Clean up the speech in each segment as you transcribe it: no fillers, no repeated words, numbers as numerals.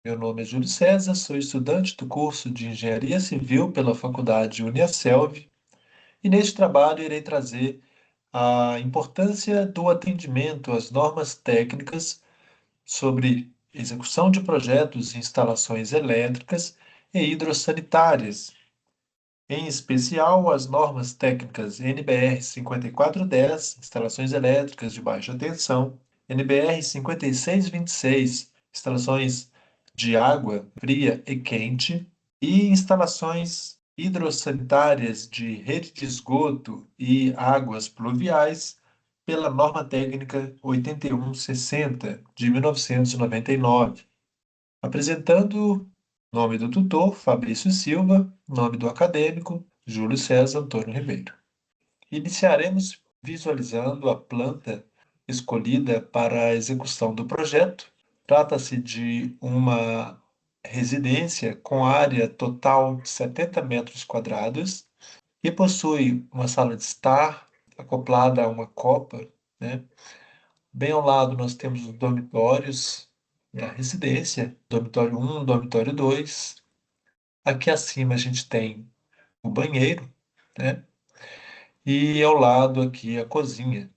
Meu nome é Júlio César, sou estudante do curso de Engenharia Civil pela Faculdade Uniaselv e neste trabalho irei trazer a importância do atendimento às normas técnicas sobre execução de projetos e instalações elétricas e hidrossanitárias, em especial as normas técnicas NBR 5410, instalações elétricas de baixa tensão, NBR 5626, instalações de água fria e quente, e instalações hidrossanitárias de rede de esgoto e águas pluviais, pela norma técnica 8160 de 1999, apresentando nome do tutor, Fabrício Silva, nome do acadêmico, Júlio César Antônio Ribeiro. Iniciaremos visualizando a planta escolhida para a execução do projeto. Trata-se de uma residência com área total de 70 metros quadrados e possui uma sala de estar acoplada a uma copa, né? Bem ao lado nós temos os dormitórios da residência, dormitório 1, dormitório 2. Aqui acima a gente tem o banheiro, né? E ao lado aqui a cozinha.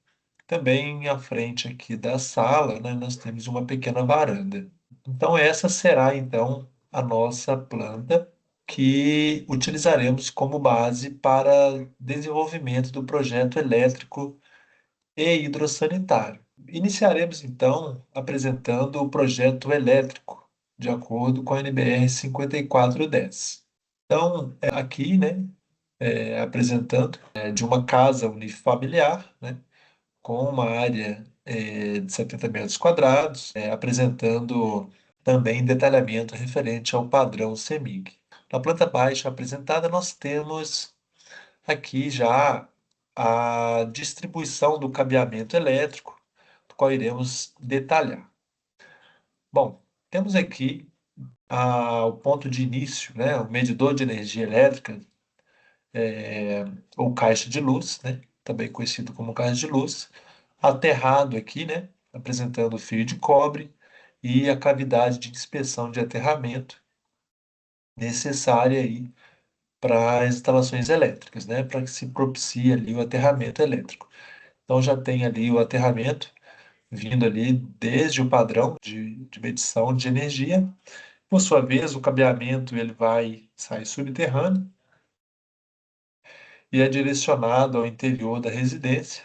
Também à frente aqui da sala, né, nós temos uma pequena varanda. Então essa será então a nossa planta que utilizaremos como base para desenvolvimento do projeto elétrico e hidrossanitário. Iniciaremos então apresentando o projeto elétrico, de acordo com a NBR 5410. Então, aqui, né, apresentando de uma casa unifamiliar, né, com uma área de 70 metros quadrados, apresentando também detalhamento referente ao padrão CEMIG. Na planta baixa apresentada, nós temos aqui já a distribuição do cabeamento elétrico, do qual iremos detalhar. Bom, temos aqui o ponto de início, né, o medidor de energia elétrica, ou caixa de luz, né, também conhecido como caixa de luz, aterrado aqui, né, apresentando o fio de cobre e a cavidade de inspeção de aterramento necessária aí para as instalações elétricas, né, para que se propicie ali o aterramento elétrico. Então já tem ali o aterramento vindo ali desde o padrão de medição de energia. Por sua vez, o cabeamento ele vai sair subterrâneo e é direcionado ao interior da residência,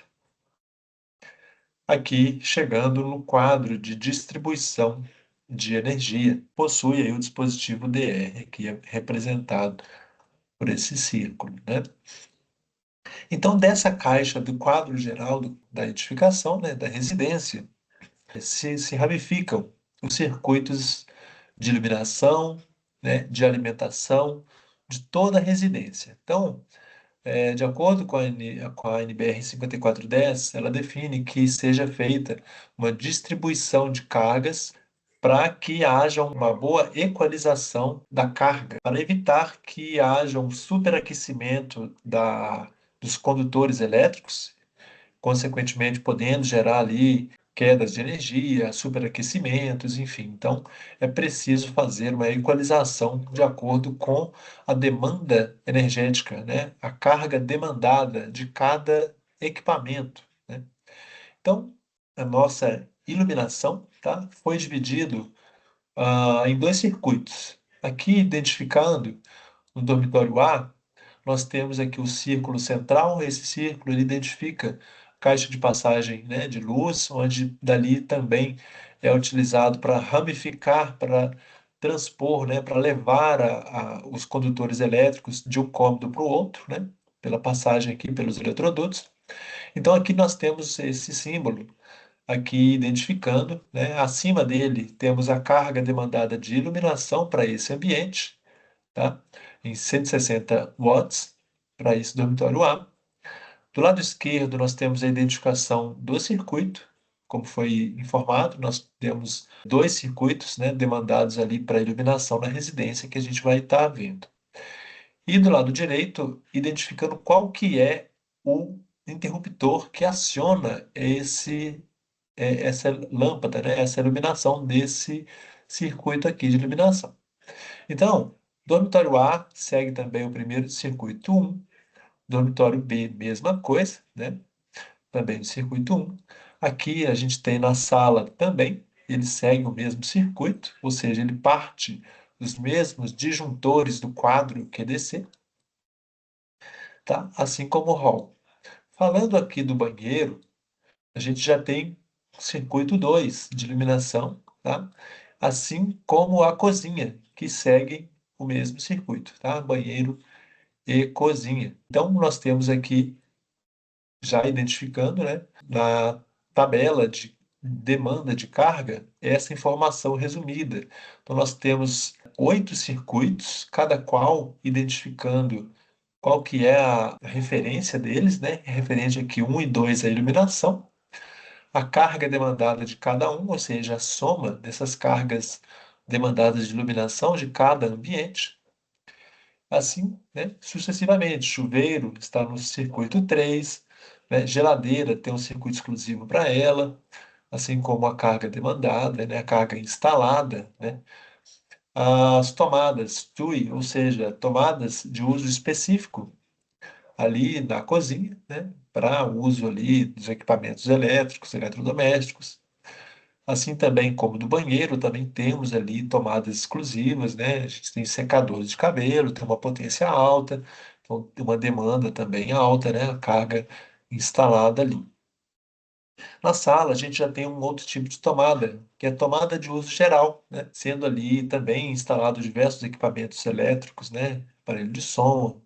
aqui chegando no quadro de distribuição de energia. Possui aí o dispositivo DR, que é representado por esse círculo, né? Então, dessa caixa do quadro geral da edificação, né, da residência, se ramificam os circuitos de iluminação, né, de alimentação de toda a residência. Então, de acordo com a NBR 5410, ela define que seja feita uma distribuição de cargas para que haja uma boa equalização da carga, para evitar que haja um superaquecimento dos condutores elétricos, consequentemente podendo gerar ali quedas de energia, superaquecimentos, enfim. Então, é preciso fazer uma equalização de acordo com a demanda energética, né? A carga demandada de cada equipamento, né? Então, a nossa iluminação, tá, foi dividido em dois circuitos. Aqui, identificando no dormitório A, nós temos aqui o círculo central. Esse círculo ele identifica a caixa de passagem, né, de luz, onde dali também é utilizado para ramificar, para transpor, né, para levar os condutores elétricos de um cômodo para o outro, né, pela passagem aqui pelos eletrodutos. Então aqui nós temos esse símbolo aqui identificando, né, acima dele temos a carga demandada de iluminação para esse ambiente, tá? Em 160 watts para esse dormitório A. Do lado esquerdo, nós temos a identificação do circuito. Como foi informado, nós temos dois circuitos, né, demandados ali para iluminação na residência que a gente vai estar vendo. E do lado direito, identificando qual que é o interruptor que aciona essa lâmpada, né, essa iluminação desse circuito aqui de iluminação. Então, dormitório A segue também o primeiro circuito 1, dormitório B, mesma coisa, né? Também no circuito 1. Aqui a gente tem na sala também, ele segue o mesmo circuito, ou seja, ele parte dos mesmos disjuntores do quadro QDC, tá? Assim como o hall. Falando aqui do banheiro, a gente já tem o circuito 2 de iluminação, tá? Assim como a cozinha, que segue o mesmo circuito, tá? Banheiro e cozinha. Então, nós temos aqui, já identificando, né, na tabela de demanda de carga, essa informação resumida. Então, nós temos 8 circuitos, cada qual identificando qual que é a referência deles, né? Referente aqui 1 e 2 a iluminação, a carga demandada de cada um, ou seja, a soma dessas cargas demandadas de iluminação de cada ambiente. Assim, né, sucessivamente. Chuveiro está no circuito 3, né, geladeira tem um circuito exclusivo para ela, assim como a carga demandada, né, a carga instalada, né. As tomadas TUI, ou seja, tomadas de uso específico ali na cozinha, né, para uso ali dos equipamentos elétricos, eletrodomésticos. Assim também como do banheiro, também temos ali tomadas exclusivas, né? A gente tem secadores de cabelo, tem uma potência alta, então tem uma demanda também alta, né? A carga instalada ali. Na sala, a gente já tem um outro tipo de tomada, que é tomada de uso geral, né? Sendo ali também instalados diversos equipamentos elétricos, né? Aparelho de som,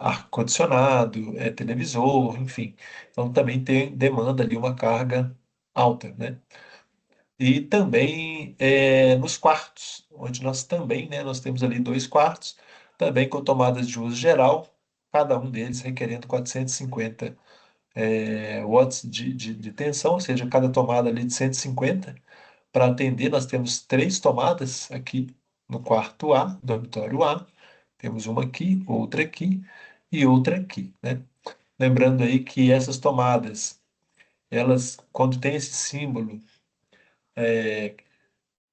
ar-condicionado, televisor, enfim. Então também tem demanda ali uma carga alta, né? E também nos quartos, onde nós também, né, nós temos ali 2 quartos, também com tomadas de uso geral, cada um deles requerendo 450 watts de tensão, ou seja, cada tomada ali de 150. Para atender, nós temos 3 tomadas aqui no quarto A, dormitório A. Temos uma aqui, outra aqui e outra aqui, né? Lembrando aí que essas tomadas, elas, quando tem esse símbolo,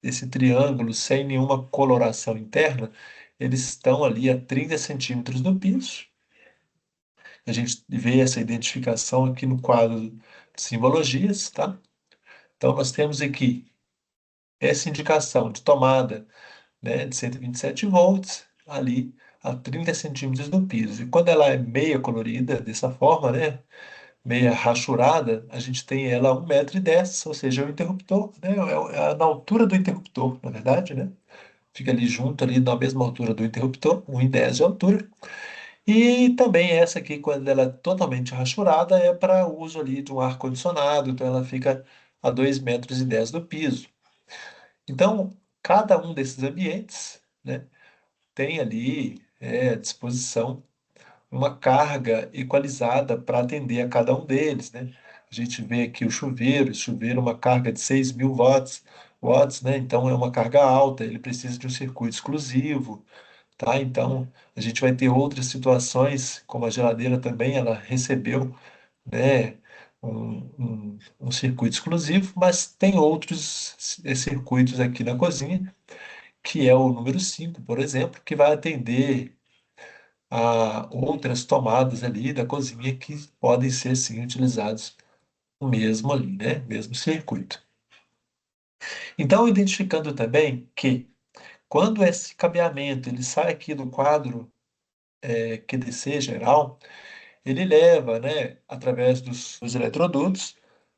esse triângulo sem nenhuma coloração interna, eles estão ali a 30 centímetros do piso. A gente vê essa identificação aqui no quadro de simbologias, tá? Então, nós temos aqui essa indicação de tomada, né, de 127 volts, ali a 30 centímetros do piso. E quando ela é meia colorida, dessa forma, né, meia rachurada, a gente tem ela a 1,10 m, ou seja, o interruptor, né, é na altura do interruptor, na verdade, né? Fica ali junto, ali na mesma altura do interruptor, 1,10 m de altura. E também essa aqui, quando ela é totalmente rachurada, é para uso ali de um ar-condicionado, então ela fica a 2,10 m do piso. Então, cada um desses ambientes, né, tem ali à disposição uma carga equalizada para atender a cada um deles, né? A gente vê aqui o chuveiro uma carga de 6.000 watts, né? Então é uma carga alta, ele precisa de um circuito exclusivo, tá? Então a gente vai ter outras situações, como a geladeira também, ela recebeu, né, um circuito exclusivo, mas tem outros circuitos aqui na cozinha, que é o número 5, por exemplo, que vai atender a outras tomadas ali da cozinha que podem ser sim utilizados no mesmo ali, né? Mesmo circuito. Então, identificando também que quando esse cabeamento ele sai aqui do quadro QDC geral, ele leva, né, através dos eletrodutos,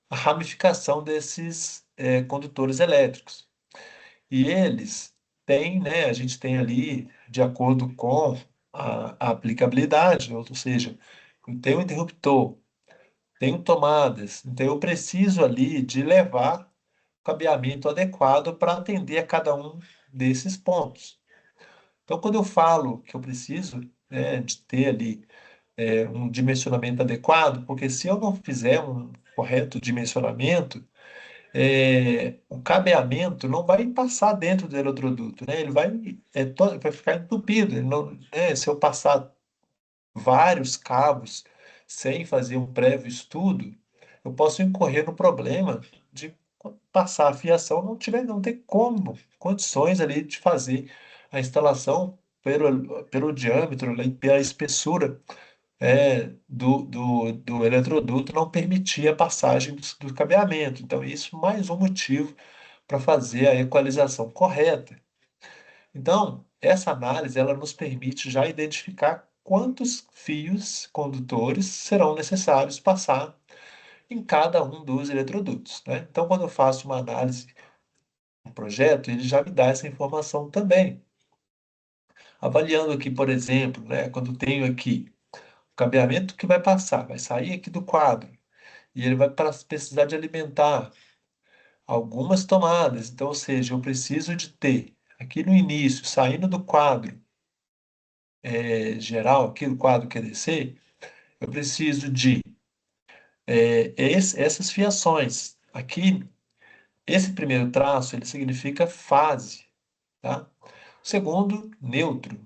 a ramificação desses condutores elétricos. E eles têm, né, a gente tem ali, de acordo com a aplicabilidade, ou seja, tem um interruptor, tenho tomadas, então eu preciso ali de levar o cabeamento adequado para atender a cada um desses pontos. Então, quando eu falo que eu preciso, né, de ter ali um dimensionamento adequado, porque se eu não fizer um correto dimensionamento, o cabeamento não vai passar dentro do eletroduto, né? Ele vai ficar entupido. Ele não, né? Se eu passar vários cabos sem fazer um prévio estudo, eu posso incorrer no problema de passar a fiação, não tem como, condições ali de fazer a instalação pelo diâmetro, ali, pela espessura do eletroduto, não permitia a passagem do cabeamento. Então, isso mais um motivo para fazer a equalização correta. Então, essa análise ela nos permite já identificar quantos fios condutores serão necessários passar em cada um dos eletrodutos, né? Então, quando eu faço uma análise do projeto, ele já me dá essa informação também. Avaliando aqui, por exemplo, né, quando eu tenho aqui o cabeamento que vai passar, vai sair aqui do quadro, e ele vai precisar de alimentar algumas tomadas. Então, ou seja, eu preciso de ter aqui no início, saindo do quadro geral, aqui do quadro QDC, eu preciso de essas fiações. Aqui, esse primeiro traço, ele significa fase, tá? O segundo, neutro.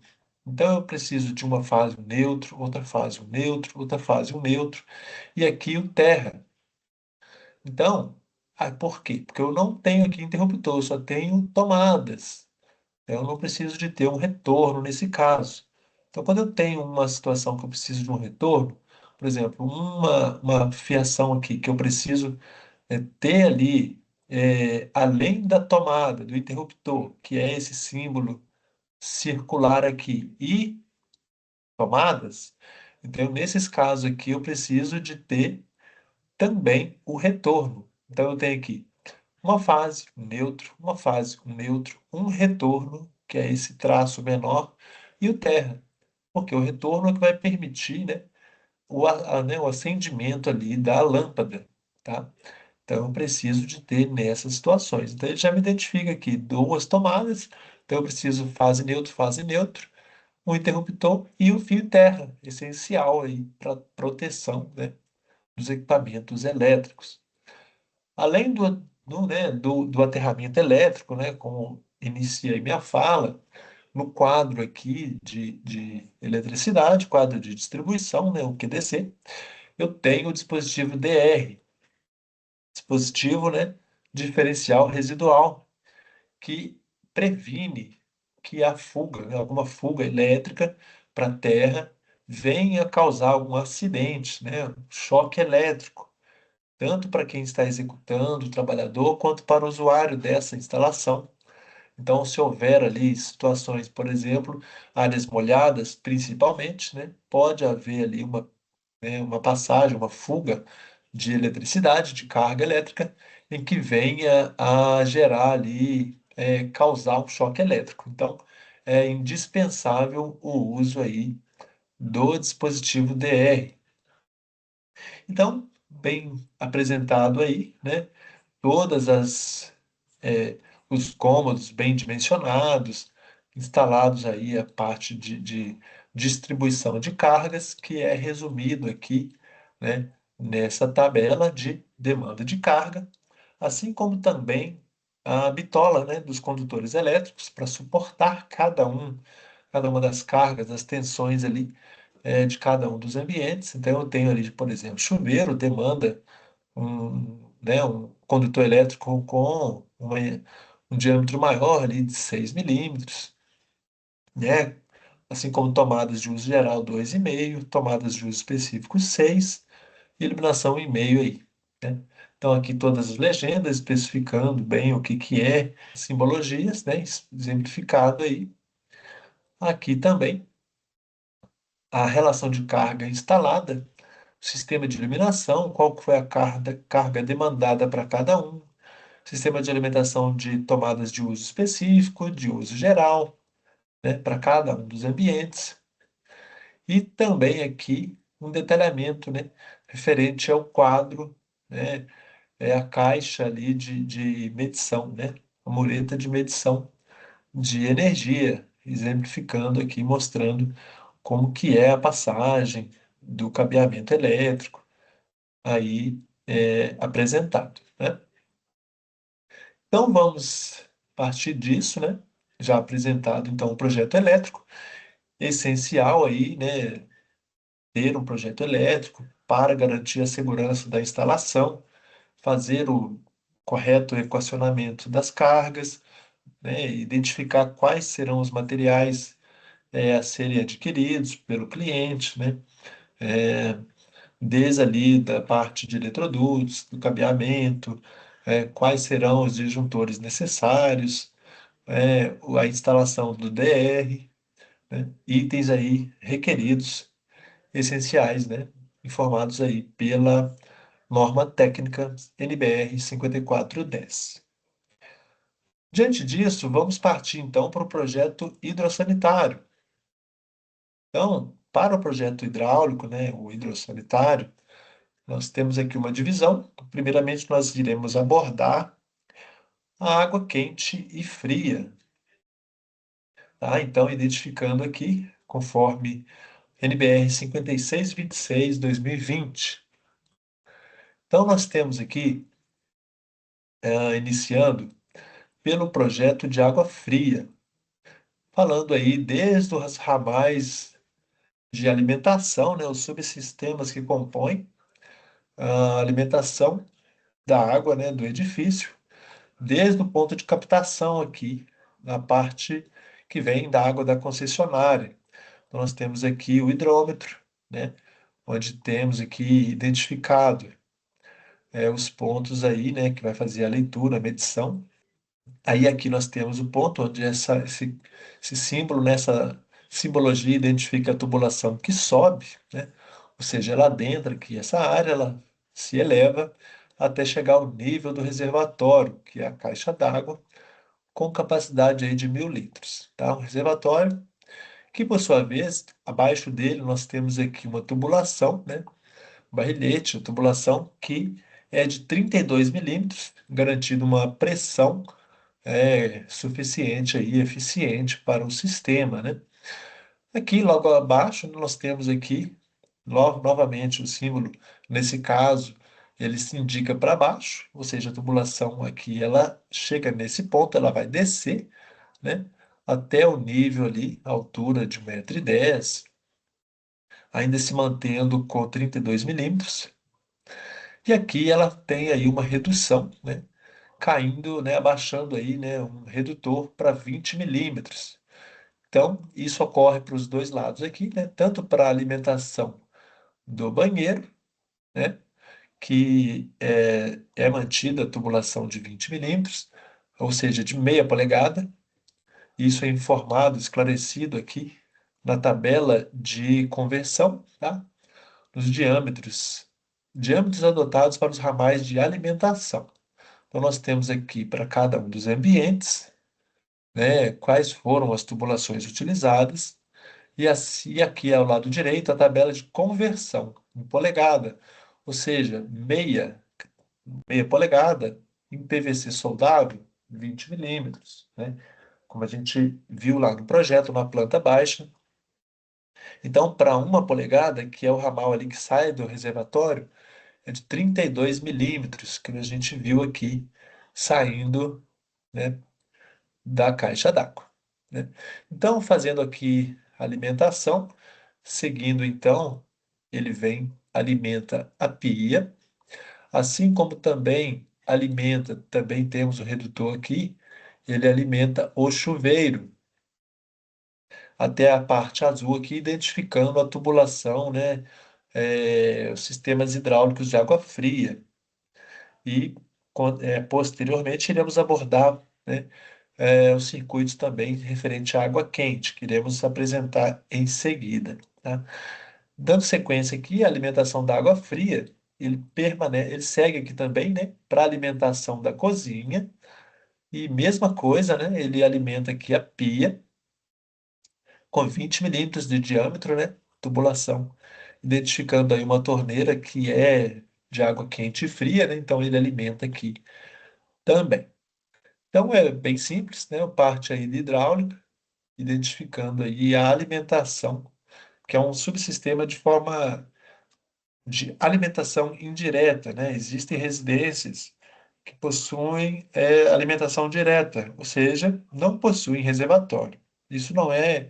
Então, eu preciso de uma fase um neutro, outra fase um neutro, outra fase um neutro, e aqui o terra. Então, por quê? Porque eu não tenho aqui interruptor, eu só tenho tomadas. Eu não preciso de ter um retorno nesse caso. Então, quando eu tenho uma situação que eu preciso de um retorno, por exemplo, uma fiação aqui que eu preciso ter ali, além da tomada, do interruptor, que é esse símbolo circular aqui, e tomadas, então, nesses casos aqui, eu preciso de ter também o retorno. Então, eu tenho aqui uma fase, um neutro, uma fase, um neutro, um retorno, que é esse traço menor, e o terra, porque o retorno é que vai permitir, né, o acendimento ali da lâmpada, tá? Então, eu preciso de ter nessas situações. Então, ele já me identifica aqui duas tomadas, então eu preciso fase neutro, um interruptor e o fio terra, essencial aí para proteção, né, dos equipamentos elétricos. Além do aterramento elétrico, né, como iniciei minha fala, no quadro aqui de eletricidade, quadro de distribuição, né, o QDC, eu tenho o dispositivo DR, dispositivo, né, diferencial residual, que previne que a fuga, né, alguma fuga elétrica para a Terra venha causar algum acidente, né, choque elétrico tanto para quem está executando, o trabalhador, quanto para o usuário dessa instalação. Então, se houver ali situações, por exemplo, áreas molhadas, principalmente, né, pode haver ali uma passagem, uma fuga de eletricidade, de carga elétrica, em que venha a gerar ali, causar um choque elétrico. Então, é indispensável o uso aí do dispositivo DR. Então, bem apresentado aí, né? Todas os cômodos bem dimensionados, instalados aí a parte de distribuição de cargas, que é resumido aqui, né, nessa tabela de demanda de carga, assim como também a bitola, né, dos condutores elétricos para suportar cada uma das cargas, das tensões ali de cada um dos ambientes. Então eu tenho ali, por exemplo, chuveiro demanda um condutor elétrico com um diâmetro maior ali de 6 milímetros, né? Assim como tomadas de uso geral 2,5, tomadas de uso específico 6 e iluminação 1,5 aí, né? Então aqui todas as legendas especificando bem o que que é, simbologias, né? Exemplificado aí. Aqui também a relação de carga instalada, sistema de iluminação, qual que foi a carga demandada para cada um, sistema de alimentação de tomadas de uso específico, de uso geral, né, para cada um dos ambientes. E também aqui um detalhamento, né, referente ao quadro, né, é a caixa ali de medição, né, a mureta de medição de energia, exemplificando aqui, mostrando como que é a passagem do cabeamento elétrico aí apresentado, né? Então vamos partir disso, né? Já apresentado então o projeto elétrico, essencial aí, né? Ter um projeto elétrico para garantir a segurança da instalação, fazer o correto equacionamento das cargas, né, identificar quais serão os materiais a serem adquiridos pelo cliente, né, desde ali da parte de eletrodutos, do cabeamento, quais serão os disjuntores necessários, a instalação do DR, né, itens aí requeridos, essenciais, né, informados aí pela norma técnica NBR 5410. Diante disso, vamos partir então para o projeto hidrossanitário. Então, para o projeto hidráulico, né, o hidrossanitário, nós temos aqui uma divisão. Primeiramente, nós iremos abordar a água quente e fria, tá? Então, identificando aqui, conforme NBR 5626/2020. Então, nós temos aqui, iniciando pelo projeto de água fria, falando aí desde os ramais de alimentação, né, os subsistemas que compõem a alimentação da água, né, do edifício, desde o ponto de captação aqui, na parte que vem da água da concessionária. Então, nós temos aqui o hidrômetro, né, onde temos aqui identificado os pontos aí, né, que vai fazer a leitura, a medição. Aí aqui nós temos o ponto onde esse símbolo, nessa simbologia, identifica a tubulação que sobe, né? Ou seja, ela adentra aqui essa área, ela se eleva até chegar ao nível do reservatório, que é a caixa d'água, com capacidade aí de 1.000 litros, tá? Um reservatório que, por sua vez, abaixo dele nós temos aqui uma tubulação, né? Um barrilhete, uma tubulação que é de 32 milímetros, garantindo uma pressão suficiente aí, eficiente para o sistema, né? Aqui, logo abaixo, nós temos aqui, novamente, o símbolo, nesse caso, ele se indica para baixo, ou seja, a tubulação aqui, ela chega nesse ponto, ela vai descer, né? Até o nível ali, a altura de 1,10 m, ainda se mantendo com 32 milímetros. E aqui ela tem aí uma redução, né? Caindo, né? Abaixando aí, né? Um redutor para 20 milímetros. Então, isso ocorre para os dois lados aqui, né? Tanto para a alimentação do banheiro, né? Que é mantida a tubulação de 20 milímetros, ou seja, de meia polegada. Isso é informado, esclarecido aqui na tabela de conversão, tá? Nos diâmetros adotados para os ramais de alimentação. Então, nós temos aqui para cada um dos ambientes, né, quais foram as tubulações utilizadas, e assim, aqui ao lado direito a tabela de conversão em polegada, ou seja, meia polegada em PVC soldável, 20 milímetros, né? Como a gente viu lá no projeto, na planta baixa. Então, para uma polegada, que é o ramal ali que sai do reservatório, é de 32 milímetros, que a gente viu aqui saindo, né, da caixa d'água, né? Então, fazendo aqui a alimentação, seguindo então, ele vem, alimenta a pia, assim como também alimenta, também temos o redutor aqui, ele alimenta o chuveiro, até a parte azul aqui, identificando a tubulação, né, os sistemas hidráulicos de água fria. E posteriormente iremos abordar, né, os circuitos também referente à água quente, que iremos apresentar em seguida, tá? Dando sequência aqui, a alimentação da água fria, ele segue aqui também, né, para a alimentação da cozinha, e mesma coisa, né, ele alimenta aqui a pia, com 20 milímetros de diâmetro, né, tubulação, identificando aí uma torneira que é de água quente e fria, né, então ele alimenta aqui também. Então é bem simples, né, parte aí de hidráulica, identificando aí a alimentação, que é um subsistema de forma de alimentação indireta, né? Existem residências que possuem alimentação direta, ou seja, não possuem reservatório. Isso não é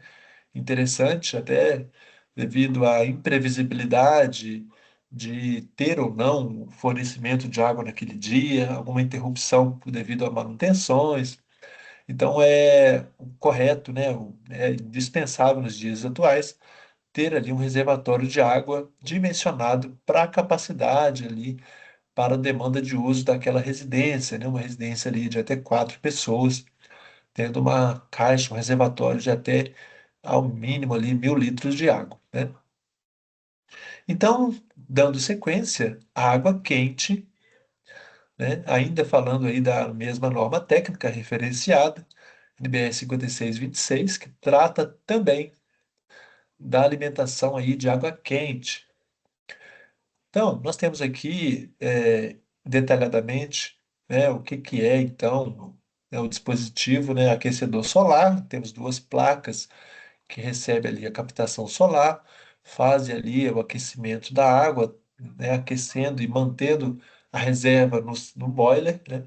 interessante, até devido à imprevisibilidade de ter ou não o fornecimento de água naquele dia, alguma interrupção devido a manutenções. Então é correto, né? É indispensável nos dias atuais ter ali um reservatório de água dimensionado para a capacidade ali, para a demanda de uso daquela residência, né? Uma residência ali de até 4 pessoas, tendo uma caixa, um reservatório de até, ao mínimo ali, 1.000 litros de água, né? Então, dando sequência, a água quente, né? Ainda falando aí da mesma norma técnica referenciada, NBR 5626, que trata também da alimentação aí de água quente. Então, nós temos aqui detalhadamente, né, o que que é então, o dispositivo, né, aquecedor solar. Temos duas placas que recebem ali a captação solar, fazem ali o aquecimento da água, né, aquecendo e mantendo a reserva no boiler, né,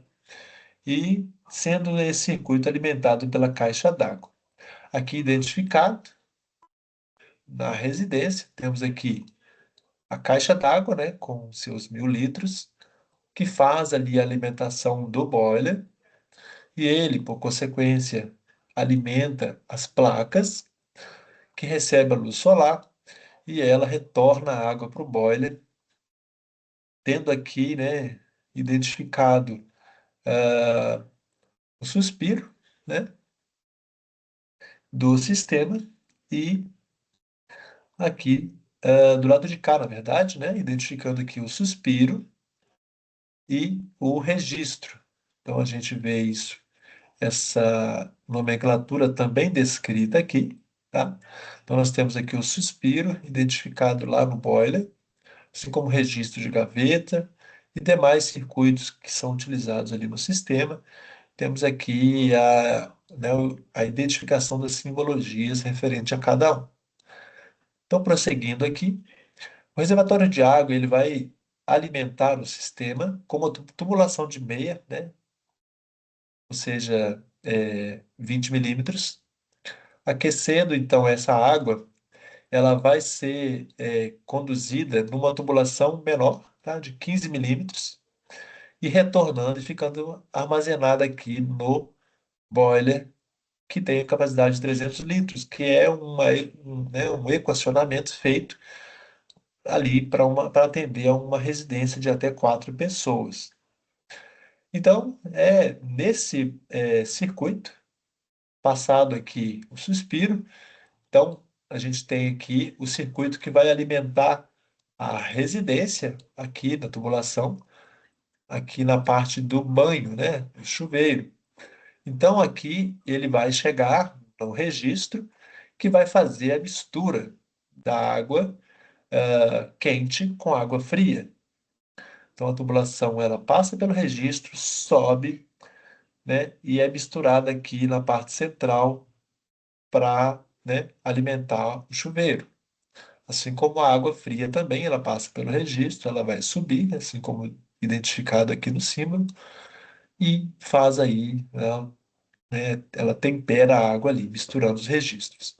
e sendo esse circuito alimentado pela caixa d'água. Aqui identificado na residência, temos aqui a caixa d'água, né, com seus 1.000 litros, que faz ali a alimentação do boiler, e ele, por consequência, alimenta as placas, que recebem a luz solar, e ela retorna a água para o boiler, tendo aqui, né, identificado o suspiro, né, do sistema, e aqui do lado de cá, na verdade, né, identificando aqui o suspiro e o registro. Então a gente vê isso, essa nomenclatura também descrita aqui, tá? Então nós temos aqui o suspiro identificado lá no boiler, assim como registro de gaveta e demais circuitos que são utilizados ali no sistema. Temos aqui a identificação das simbologias referente a cada um. Então, prosseguindo aqui, o reservatório de água ele vai alimentar o sistema com uma tubulação de meia, né? Ou seja, 20 milímetros. Aquecendo então essa água, ela vai ser conduzida numa tubulação menor, tá? De 15 milímetros, e retornando e ficando armazenada aqui no boiler, que tem a capacidade de 300 litros, que é um equacionamento feito ali para atender a uma residência de até 4 pessoas. Então, é nesse circuito, passado aqui o suspiro, então a gente tem aqui o circuito que vai alimentar a residência aqui da tubulação, aqui na parte do banho, né, do chuveiro. Então aqui ele vai chegar no registro que vai fazer a mistura da água quente com água fria. Então a tubulação ela passa pelo registro, sobe, né, e é misturada aqui na parte central para, né, alimentar o chuveiro. Assim como a água fria também, ela passa pelo registro, ela vai subir, assim como identificado aqui no símbolo, e faz aí, ela tempera a água ali, misturando os registros.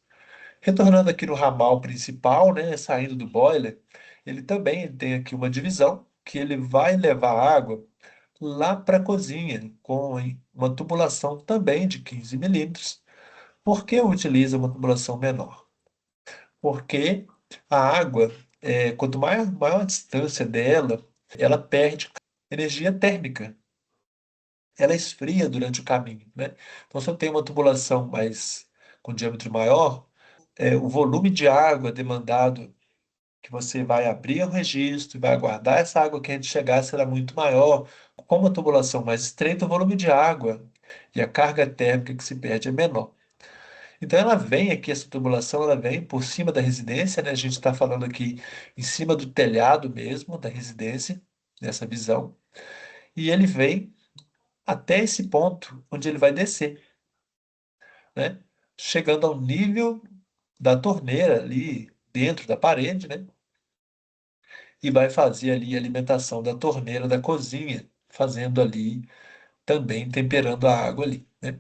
Retornando aqui no ramal principal, né, saindo do boiler, ele também tem aqui uma divisão que ele vai levar a água lá para a cozinha, com uma tubulação também de 15 milímetros. Por que utiliza uma tubulação menor? Porque a água, quanto maior a distância dela, ela perde energia térmica. Ela esfria durante o caminho, né? Então, se eu tenho uma tubulação com diâmetro maior, o volume de água demandado que você vai abrir o registro e vai aguardar essa água quente chegar será muito maior. Com uma tubulação mais estreita, o volume de água e a carga térmica que se perde é menor. Então ela vem aqui, essa tubulação, ela vem por cima da residência, né? A gente está falando aqui em cima do telhado mesmo da residência, nessa visão. E ele vem até esse ponto onde ele vai descer, né? Chegando ao nível da torneira ali dentro da parede, né? E vai fazer ali a alimentação da torneira da cozinha, fazendo ali também temperando a água ali, né?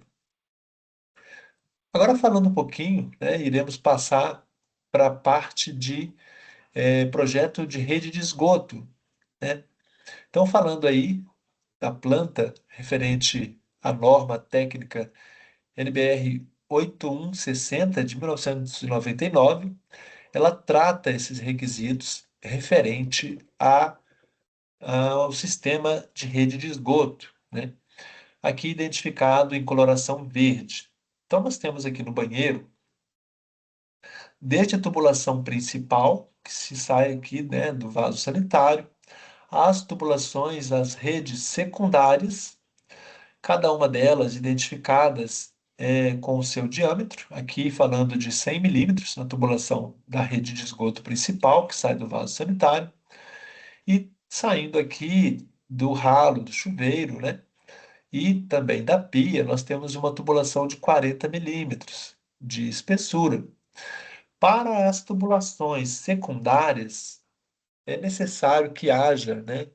Agora falando um pouquinho, né? Iremos passar para a parte de projeto de rede de esgoto, né? Então, falando aí da planta referente à norma técnica NBR 8160 de 1999, ela trata esses requisitos referente ao sistema de rede de esgoto, né? Aqui identificado em coloração verde. Então, nós temos aqui no banheiro, desde a tubulação principal, que se sai aqui, né, do vaso sanitário, as tubulações, as redes secundárias, cada uma delas identificadas com o seu diâmetro, aqui falando de 100 milímetros na tubulação da rede de esgoto principal, que sai do vaso sanitário, e saindo aqui do ralo do chuveiro, né? E também da pia, nós temos uma tubulação de 40 milímetros de espessura. Para as tubulações secundárias, é necessário que haja, né,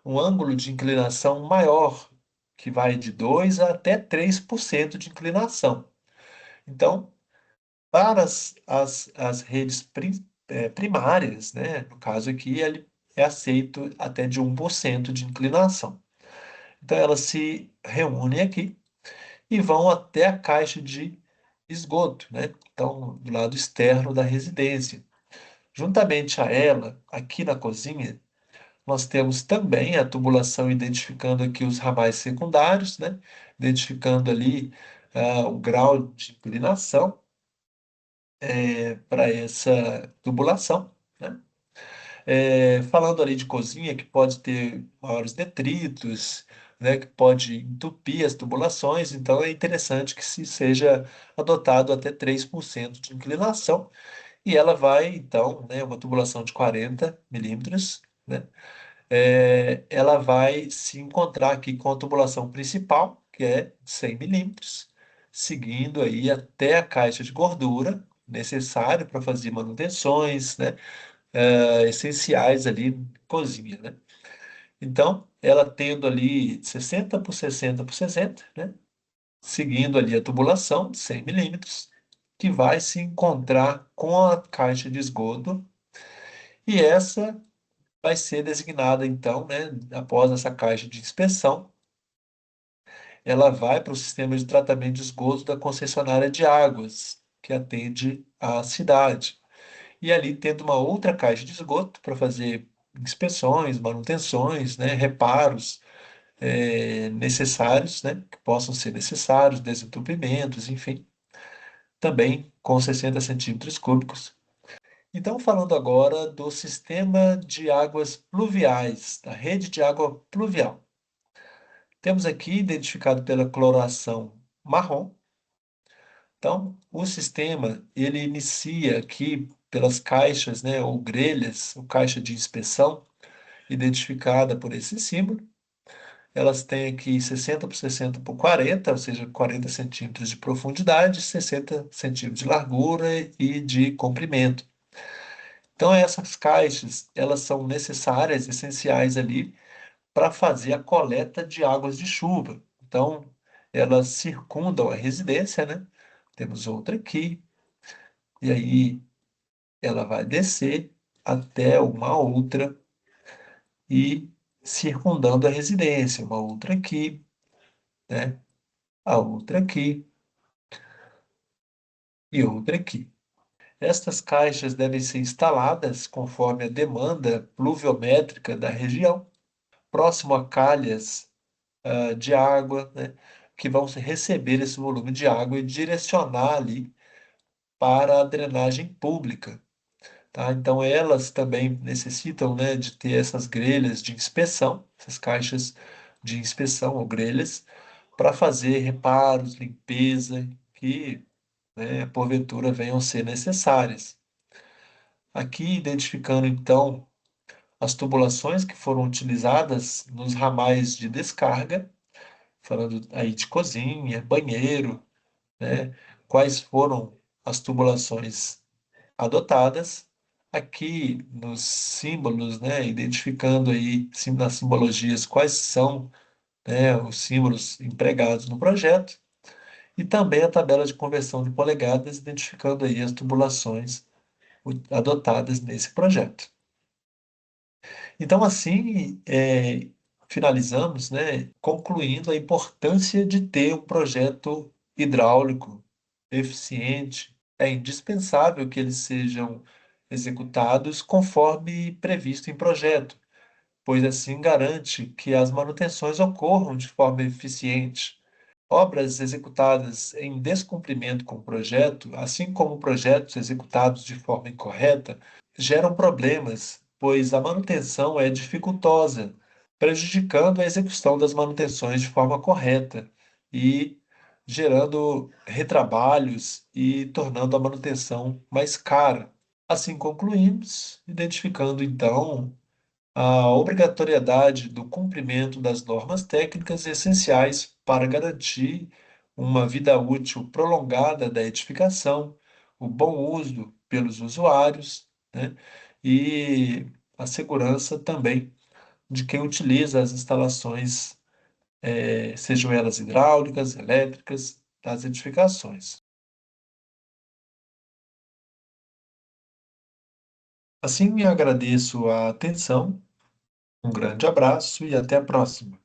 um ângulo de inclinação maior, que vai de 2 a até 3% de inclinação. Então, para as redes primárias, né, no caso aqui, ele é aceito até de 1% de inclinação. Então, elas se reúnem aqui e vão até a caixa de esgoto, né? Então, do lado externo da residência. Juntamente a ela, aqui na cozinha, nós temos também a tubulação identificando aqui os ramais secundários, né? Identificando ali o grau de inclinação para essa tubulação, né? Falando ali de cozinha, que pode ter maiores detritos, né, que pode entupir as tubulações, então é interessante que se seja adotado até 3% de inclinação, e ela vai, então, né, uma tubulação de 40 milímetros, né, ela vai se encontrar aqui com a tubulação principal, que é de 100 milímetros, seguindo aí até a caixa de gordura, necessário para fazer manutenções, né, essenciais ali na cozinha, né? Então, ela tendo ali 60 por 60 por 60, né? Seguindo ali a tubulação de 100 milímetros, que vai se encontrar com a caixa de esgoto, e essa vai ser designada, então, né? Após essa caixa de inspeção, ela vai para o sistema de tratamento de esgoto da concessionária de águas, que atende a cidade. E ali tendo uma outra caixa de esgoto para fazer inspeções, manutenções, né, reparos necessários, né, que possam ser necessários, desentupimentos, enfim, também com 60 centímetros cúbicos. Então, falando agora do sistema de águas pluviais, da rede de água pluvial. Temos aqui identificado pela coloração marrom. Então, o sistema, ele inicia aqui pelas caixas, né, ou grelhas, ou caixa de inspeção, identificada por esse símbolo. Elas têm aqui 60 por 60 por 40, ou seja, 40 centímetros de profundidade, 60 centímetros de largura e de comprimento. Então, essas caixas, elas são necessárias, essenciais ali, para fazer a coleta de águas de chuva. Então, elas circundam a residência, né? Temos outra aqui, e aí ela vai descer até uma outra e circundando a residência, uma outra aqui, né? A outra aqui e outra aqui. Estas caixas devem ser instaladas conforme a demanda pluviométrica da região, próximo a calhas de água, né? Que vão receber esse volume de água e direcionar ali para a drenagem pública. Tá? Então, elas também necessitam, né, de ter essas grelhas de inspeção, essas caixas de inspeção ou grelhas, para fazer reparos, limpeza, que, né, porventura venham a ser necessárias. Aqui, identificando então as tubulações que foram utilizadas nos ramais de descarga, falando aí de cozinha, banheiro, né, quais foram as tubulações adotadas. Aqui nos símbolos, né, identificando aí nas simbologias quais são, né, os símbolos empregados no projeto, e também a tabela de conversão de polegadas, identificando aí as tubulações adotadas nesse projeto. Então, assim, finalizamos, né, concluindo a importância de ter um projeto hidráulico eficiente. É indispensável que eles sejam executados conforme previsto em projeto, pois assim garante que as manutenções ocorram de forma eficiente. Obras executadas em descumprimento com o projeto, assim como projetos executados de forma incorreta, geram problemas, pois a manutenção é dificultosa, prejudicando a execução das manutenções de forma correta e gerando retrabalhos e tornando a manutenção mais cara. Assim concluímos, identificando então a obrigatoriedade do cumprimento das normas técnicas essenciais para garantir uma vida útil prolongada da edificação, o bom uso pelos usuários, né, e a segurança também de quem utiliza as instalações, sejam elas hidráulicas, elétricas, das edificações. Assim, agradeço a atenção, um grande abraço e até a próxima.